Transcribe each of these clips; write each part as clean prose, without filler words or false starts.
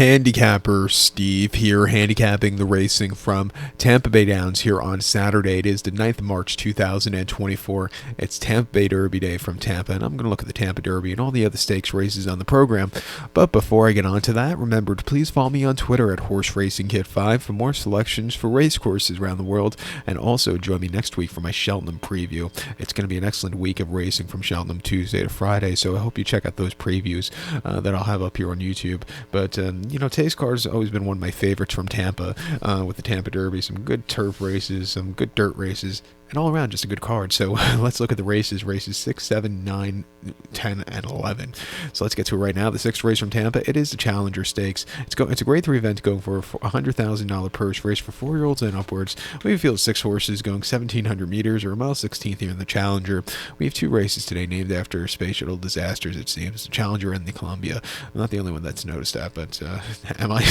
Handicapper Steve here, handicapping the racing from Tampa Bay Downs here on Saturday. It is the 9th of March 2024. It's Tampa Bay Derby Day from Tampa, and I'm going to look at the Tampa Derby and all the other stakes races on the program. But before I get on to that, remember to please follow me on Twitter at HorseRacingKit5 for more selections for race courses around the world, and also join me next week for my Cheltenham preview. It's going to be an excellent week of racing from Cheltenham Tuesday to Friday, so I hope you check out those previews that I'll have up here on YouTube. But Taste Cars has always been one of my favorites from Tampa with the Tampa Derby. Some good turf races, some good dirt races, and all around just a good card. So let's look at the races 6, 7, 9, 10, and 11. So let's get to it right now. The sixth race from Tampa, it is the Challenger Stakes. It's a grade 3 event going for a $100,000 purse race for 4-year-olds and upwards. We have a field of 6 horses going 1,700 meters or a mile 16th here in the Challenger. We have 2 races today named after space shuttle disasters, it seems. The Challenger and the Columbia. I'm not the only one that's noticed that, but am I?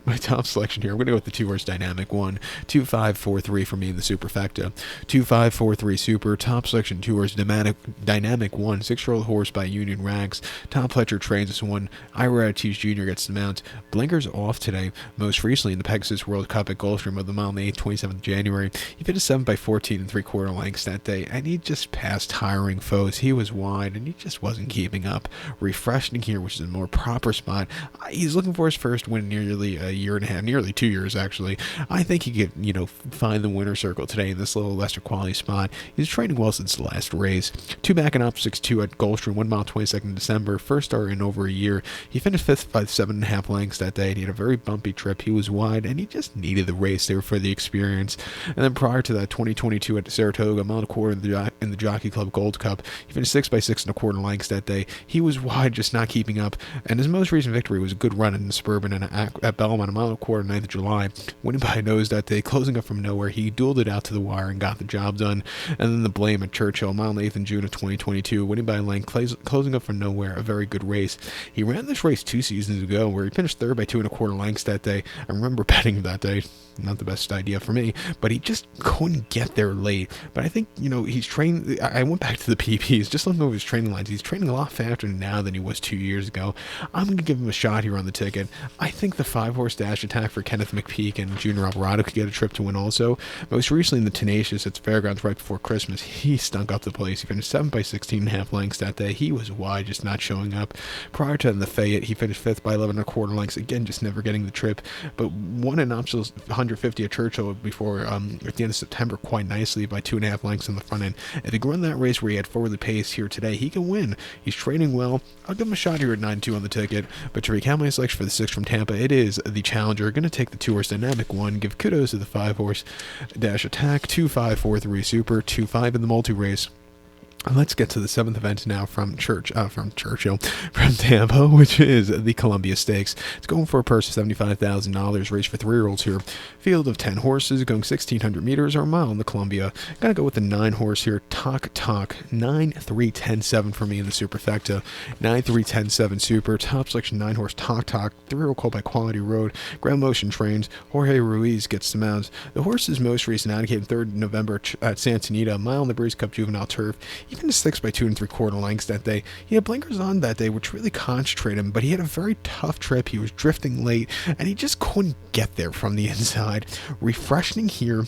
My top selection here, I'm going to go with the 2-horse Dynamic 1. 2, 5, 4, 3 for me in the superfecta. 2, 5, 4, 3 super. Top selection 2-horse Dynamic 1. 6-year-old horse by Union Rags. Tom Pletcher trains this one. Ira Ortiz Jr. gets the mount. Blinkers off today, most recently in the Pegasus World Cup at Gulfstream of the mile on the 27th January. He finished 7 by 14 and 3/4 lengths that day, and he just passed tiring foes. He was wide, and he just wasn't keeping up. Refreshing here, which is a more proper spot. He's looking for his first win in nearly a year and a half, nearly 2 years actually. I think he could, find the winner's circle today in this little lesser quality spot. He's training well since the last race. 2 back and up 6-2 at Gulfstream, 1 mile 22nd December. First star in over a year. He finished 5th by 7.5 lengths that day, and he had a very bumpy trip. He was wide, and he just needed the race there for the experience. And then prior to that, 2022 at Saratoga, 1.25 in the Jockey Club Gold Cup. He finished 6 by 6.25 lengths that day. He was wide, just not keeping up. And his most recent victory was a good run in the Suburban and at Belmont, 1.25 9th of July, winning by a nose that day, closing up from nowhere. He dueled it out to the wire and got the job done. And then the Blame at Churchill, mile 8th in June of 2022, winning by a length, closing up from nowhere. A very good race. He ran this race 2 seasons ago, where he finished 3rd by 2.25 lengths that day. I remember betting him that day. Not the best idea for me, but he just couldn't get there late. But I think, he's trained. I went back to the PPs, just looking over his training lines. He's training a lot faster now than he was 2 years ago. I'm going to give him a shot here on the ticket. I think the 5-horse Dash Attack for Kenneth McPeak and Junior Alvarado could get a trip to win also. Most recently in the Tenacious at Fairgrounds right before Christmas, he stunk up the place. He finished 7 by 16.5 lengths that day. He was wide, just not showing up. Prior to the Fayette, he finished 5th by 11.25 lengths. Again, just never getting the trip. But won an optional 150 at Churchill before at the end of September quite nicely by 2.5 lengths on the front end. If he can run that race where he had forward the pace here today, he can win. He's training well. I'll give him a shot here at 9-2 on the ticket. But to recount my selection for the 6 from Tampa, it is the Challenger. Going to take the 2-horse Dynamic 1. Give kudos to the 5-horse Dash Attack. 2, 5, 4, 3 super. 2, 5 in the multi-race. Let's get to the 7th event now from Tampa, which is the Columbia Stakes. It's going for a purse of $75,000, race for 3-year-olds here. Field of 10 horses going 1,600 meters or a mile in the Columbia. Gotta go with the 9-horse here, Talk. 9, 3, 10, 7 for me in the superfecta. 9, 3, 10, 7 super. Top selection 9-horse Talk. 3-year-old called by Quality Road. Ground motion trains. Jorge Ruiz gets the mounts. The horse's most recent outcame 3rd November at Santa Anita, a mile in the Breeze Cup Juvenile Turf. He finished 6 by 2 3/4 lengths that day. He had blinkers on that day, which really concentrated him, but he had a very tough trip. He was drifting late, and he just couldn't get there from the inside. Refreshing here.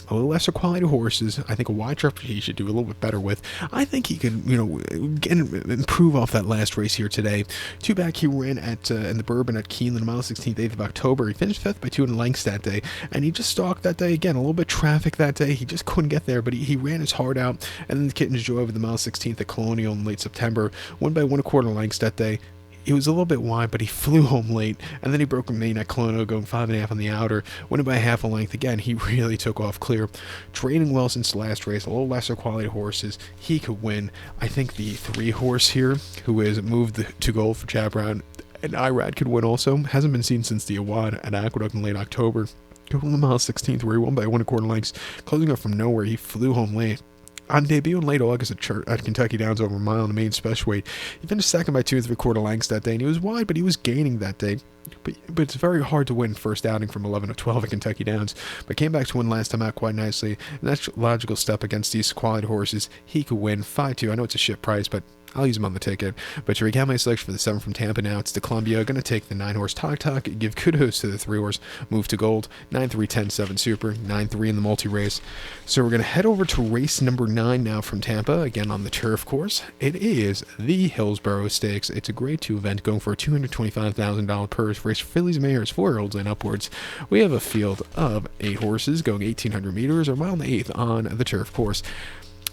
A little lesser quality horses. I think a wide trip he should do a little bit better with. I think he could, improve off that last race here today. 2 back, he ran at in the Bourbon at Keeneland, mile 16th, 8th of October. He finished 5th by 2 lengths that day, and he just stalked that day again. A little bit traffic that day. He just couldn't get there, but he ran his heart out. And then the Kitten's Joy over the mile 16th at Colonial in late September. Won by 1.25 lengths that day. He was a little bit wide, but he flew home late, and then he broke a main at Colonial, going 5.5 on the outer, winning by half a length. Again, he really took off clear. Training well since the last race, a little lesser quality horses. He could win. I think the 3-horse here, who is moved to goal for Chad Brown, and Irad could win also. Hasn't been seen since the Awad at Aqueduct in late October. Going the mile 16th, where he won by 1.25 lengths, closing up from nowhere. He flew home late. On debut in late August at Kentucky Downs over a mile in the main special weight, he finished 2nd by 2 3/4 lengths that day, and he was wide, but he was gaining that day. But it's very hard to win first outing from 11 of 12 at Kentucky Downs. But came back to win last time out quite nicely. And that's a logical step against these quality horses. He could win 5-2. I know it's a shit price, but I'll use him on the ticket. But to recap my selection for the 7 from Tampa now, it's the Columbia. Going to take the 9 horse Talk Talk. Give kudos to the 3 horse Move to Gold. 9-3, 10-7 Super. 9-3 in the multi-race. So we're going to head over to race number 9 now from Tampa. Again on the turf course. It is the Hillsborough Stakes. It's a grade 2 event going for a $225,000 purse. Race for fillies, mares, 4-year-olds and upwards. We have a field of 8 horses going 1,800 meters or mile and 1/8 on the turf course.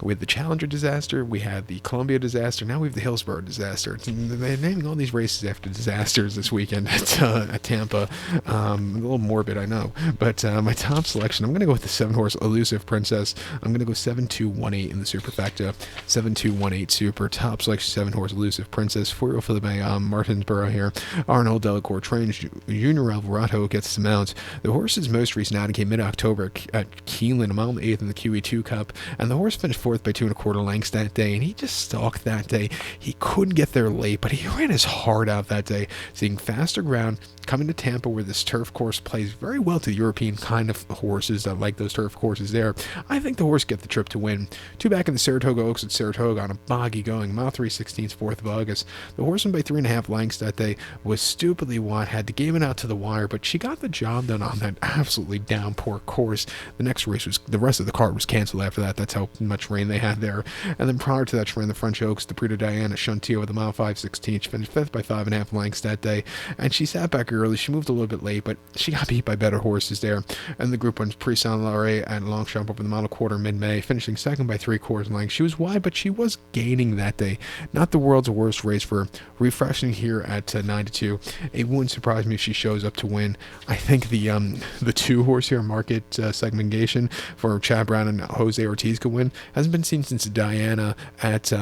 With the Challenger disaster, we had the Columbia disaster, now we have the Hillsborough disaster. They're naming all these races after disasters this weekend at Tampa. A little morbid, I know. But my top selection, I'm going to go with the 7 horse Elusive Princess. I'm going to go 7-2-1-8 in the superfecta. 7-2-1-8 super. Top selection, 7 horse Elusive Princess. 4-year-old Philip Bay, Martinsboro here. Arnold Delacour trains. Junior Alvarado gets the mount. The horse's most recent outing came mid-October at Keeneland, a mile and 1/8 in the QE2 Cup. And the horse finished 4th by 2 1/4 lengths that day, and he just stalked that day. He couldn't get there late, but he ran his heart out that day, seeing faster ground, coming to Tampa where this turf course plays very well to the European kind of horses that like those turf courses there. I think the horse get the trip to win. 2 back in the Saratoga Oaks at Saratoga on a boggy going, mile 3/16, 4th of August. The horse won by 3.5 lengths that day, was stupidly wide, had to game it out to the wire, but she got the job done on that absolutely downpour course. The next race was, the rest of the card was canceled after that. That's how much rain they had there. And then prior to that, she ran the French Oaks, the Prix de Diana Chantilly with a mile 5/16. She finished 5th by 5.5 lengths that day, and she sat back early. She moved a little bit late, but she got beat by better horses there. And the group won Prix Saint-Laurent at Longchamp over the mile 1/4 mid-May, finishing 2nd by 3/4 lengths. She was wide, but she was gaining that day. Not the world's worst race for her. Refreshing here at 9-2. It wouldn't surprise me if she shows up to win. I think the 2 horse here, Market Segmentation, for Chad Brown and Jose Ortiz could win. Hasn't been seen since Diana at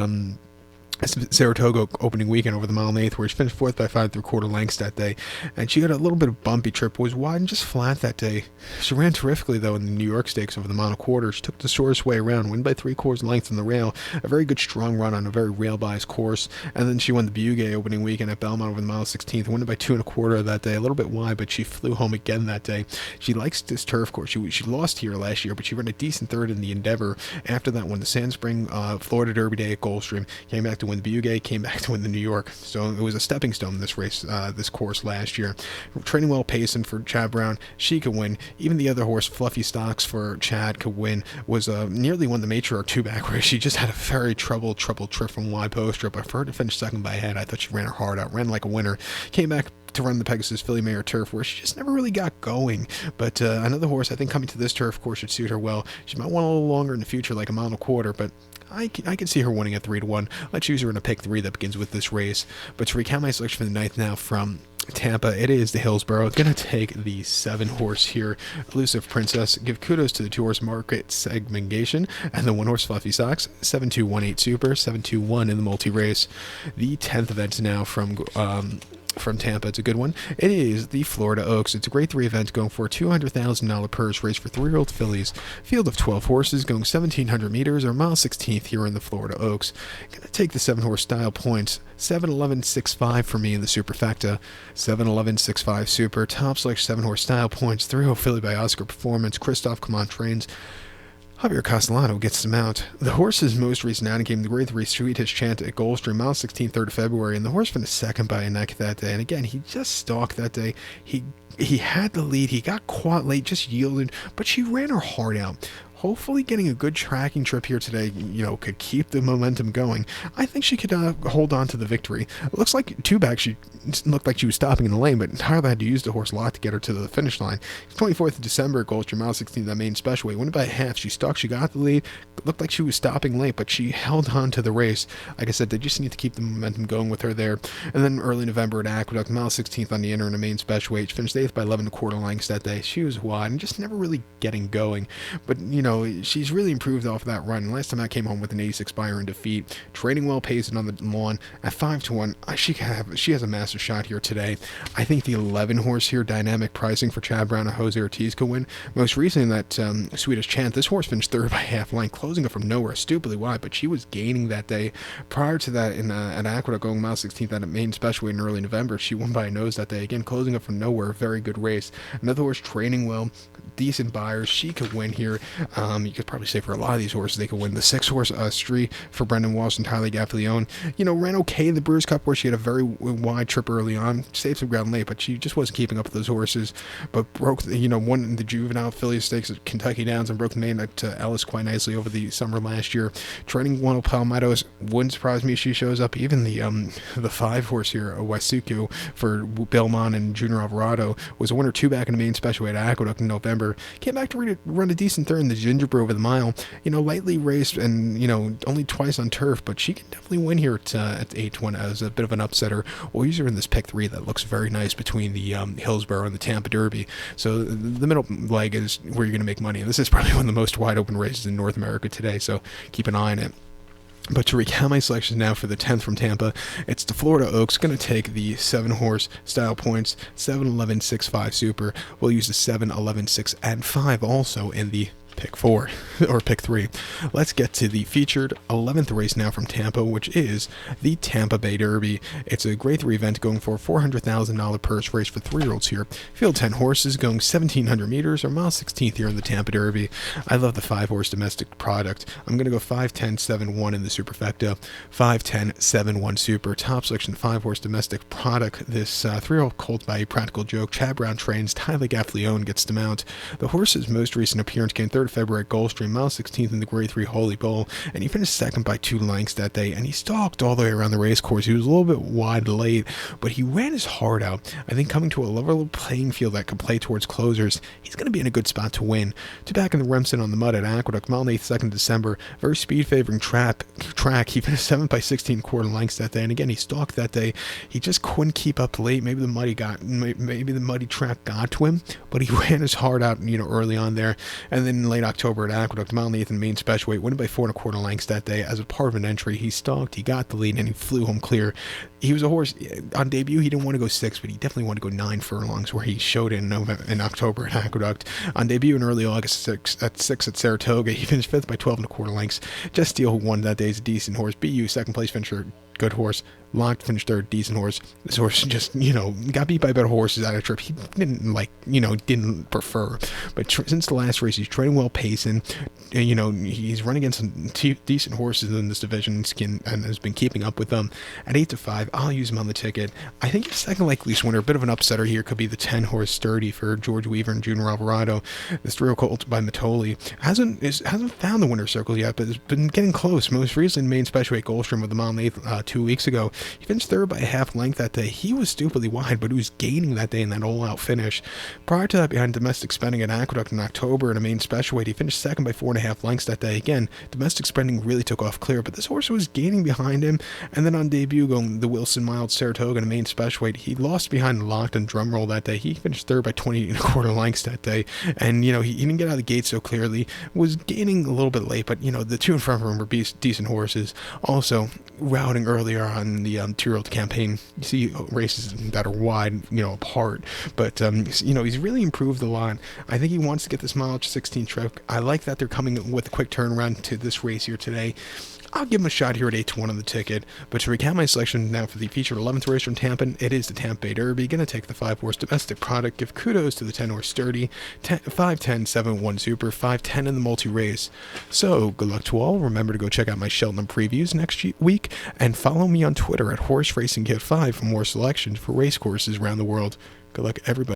Saratoga opening weekend over the mile and 1/8, where she finished 4th by 5 3/4 lengths that day, and she got a little bit of bumpy trip, was wide and just flat that day. She ran terrifically though in the New York Stakes over the mile and 1/4. She took the shortest way around, won by 3/4 lengths on the rail, a very good strong run on a very rail biased course, and then she won the Bugay opening weekend at Belmont over the mile 16th, won it by 2 1/4 that day, a little bit wide, but she flew home again that day. She likes this turf course. She lost here last year, but she ran a decent 3rd in the Endeavor. After that, won the Sand Spring Florida Derby Day at Gulfstream, came back to win the Bugay, came back to win the New York. So it was a stepping stone, this race, this course last year. Training well pacing for Chad Brown. She could win. Even the other horse, Fluffy Stocks for Chad, could win. Was nearly won the Matriarch 2 back race. She just had a very troubled trip from wide post trip. For her to finish 2nd by a head, I thought she ran her heart out, ran like a winner. Came back to run the Pegasus Filly Mare Turf, where she just never really got going. But another horse, I think, coming to this turf course should suit her well. She might want a little longer in the future, like a mile and 1/4, but I can see her winning at 3-1. Let's use her in a pick 3 that begins with this race. But to recount my selection for the 9th now from Tampa, it is the Hillsborough. It's going to take the 7 horse here, Elusive Princess. Give kudos to the 2 horse Market Segmentation and the 1 horse Fluffy Socks. 7-2-1-8 super, 7-2-1 in the multi-race. The 10th event now from Tampa. It's a good one. It is the Florida Oaks. It's a grade 3 event going for a $200,000 purse race for 3-year-old fillies. Field of 12 horses going 1,700 meters or mile 16th here in the Florida Oaks. Gonna take the 7 horse Style Points. 7-11-6-5 for me in the superfecta. 7-11-6-5 super. Top select 7 horse Style Points. 3-year-old filly by Oscar Performance. Christophe Clement trains. Javier Castellano gets them out. The horse's most recent outing came the grade 3 Sweetest Chant at Gulfstream, mile 16, 3rd of February, and the horse finished 2nd by a neck that day. And again, he just stalked that day. He had the lead. He got caught late, just yielded, but she ran her heart out. Hopefully getting a good tracking trip here today, could keep the momentum going. I think she could hold on to the victory. It looks like 2 back, she looked like she was stopping in the lane, but Tyler had to use the horse a lot to get her to the finish line. 24th of December at Gulfstream, mile 16, that main special weight. Won it by a half. She stuck. She got the lead. Looked like she was stopping late, but she held on to the race. Like I said, they just need to keep the momentum going with her there. And then early November at Aqueduct, mile 16th on the inner and the main special weight. She finished 8th by 11 1/4 lengths that day. She was wide and just never really getting going. But, she's really improved off that run. Last time I came home with an 86 Byron defeat. Training well pacing on the lawn at 5-1. She has a massive shot here today. I think the 11 horse here, Dynamic Pricing for Chad Brown and Jose Ortiz could win. Most recently in that Swedish Chant, this horse finished 3rd by half length, closing it from nowhere, stupidly wide, but she was gaining that day. Prior to that, at Aqueduct, going mile 16th at a main special weight in early November, she won by a nose that day, again closing it from nowhere. Very good race. Another horse training well, decent buyers. She could win here. You could probably say for a lot of these horses, they could win. The 6-horse Stree for Brendan Walsh and Tyler Gaffalione, ran okay in the Brewers Cup, where she had a very wide trip early on, saved some ground late, but she just wasn't keeping up with those horses. But broke, won in the juvenile Philly Stakes at Kentucky Downs and broke the main at Ellis quite nicely over the summer last year. Training one of Palmetto's, wouldn't surprise me if she shows up. Even the 5-horse here, Waisuku for Belmont and Junior Alvarado, was a winner 2 back in the main special at Aqueduct in November. Came back to run a decent third in the Gingerbread over the mile. Lightly raced and only twice on turf, but she can definitely win here at 8-1 as a bit of an upsetter. We'll use her in this pick 3 that looks very nice between the Hillsborough and the Tampa Derby. So the middle leg is where you're going to make money, and this is probably one of the most wide open races in North America today, so keep an eye on it. But to recap my selections now for the 10th from Tampa, it's the Florida Oaks, going to take the 7-horse style points, 7, 11, 6, 5 super. We'll use the 7, 11, 6, and 5 also in the pick 4 or pick 3. Let's get to the featured 11th race now from Tampa, which is the Tampa Bay Derby. It's a grade 3 event going for a $400,000 purse race for 3-year-olds here. Field 10 horses going 1,700 meters or mile 16th here in the Tampa Derby. I love the 5-horse domestic product. I'm going to go 5, 10, 7, 1 in the superfecta, 5, 10, 7, 1 super. Top selection 5-horse domestic product. This 3-year-old colt by Practical Joke. Chad Brown trains. Tyler Gaffalione gets to mount. The horse's most recent appearance came 3rd February at Gulfstream, mile 16th in the grade 3 Holy Bowl, and he finished second by 2 lengths that day, and he stalked all the way around the race course. He was a little bit wide late, but he ran his heart out. I think coming to a level playing field that could play towards closers, he's going to be in a good spot to win. 2 back in the Remsen on the mud at Aqueduct, mile 8th, 2nd December, very speed favoring track. He finished 7th by 16 quarter lengths that day, and again, he stalked that day. He just couldn't keep up late. Maybe the muddy track got to him, but he ran his heart out, early on there. And then in late October at Aqueduct, mile 8th in main special weight, winning by 4 1/4 lengths that day as a part of an entry. He stalked, he got the lead, and he flew home clear. He was a horse on debut. He didn't want to go 6, but he definitely wanted to go 9 furlongs, where he showed in October at Aqueduct. On debut in early August at 6 at Saratoga, he finished 5th by 12 1/4 lengths. Just Steele, who won that day, is a decent horse. BU, second place finisher, good horse. Locked, finished 3rd, decent horse. This horse just, got beat by better horses at a trip he didn't prefer. But since the last race, he's training well, pacing. He's run against some decent horses in this division and has been keeping up with them. At 8-5, I'll use him on the ticket. I think his second likeliest winner, a bit of an upsetter here, could be the 10-horse Sturdy for George Weaver and Junior Alvarado. This 3-year-old colt by Matoli hasn't found the winner's circle yet, but has been getting close. Most recently in main special weight Gulfstream with the mile 8th 2 weeks ago. He finished 3rd by a half length that day. He was stupidly wide, but he was gaining that day in that all-out finish. Prior to that, behind domestic spending at Aqueduct in October in a main special weight, he finished 2nd by 4 1/2 lengths that day. Again, domestic spending really took off clear, but this horse was gaining behind him. And then on debut, going the Wilson Mile at Saratoga in a main special weight, he lost behind Locked and Drumroll that day. He finished 3rd by 20 1/4 lengths that day. And, he didn't get out of the gate so clearly. Was gaining a little bit late, but, the 2 in front of him were decent horses. Also, routing earlier on the 2-year-old campaign, you see races that are wide, apart. But, he's really improved a lot. I think he wants to get this mileage 16 trip. I like that they're coming with a quick turnaround to this race here today. I'll give him a shot here at 8-1 on the ticket. But to recap my selection now for the featured 11th race from Tampa, it is the Tampa Bay Derby. Going to take the 5-horse domestic product. Give kudos to the 10-horse Sturdy. 5, 10, 7, 1 super. 5, 10 in the multi-race. So, good luck to all. Remember to go check out my Cheltenham previews next week. And follow me on Twitter at Horse Racing Kit 5 for more selections for race courses around the world. Good luck, everybody.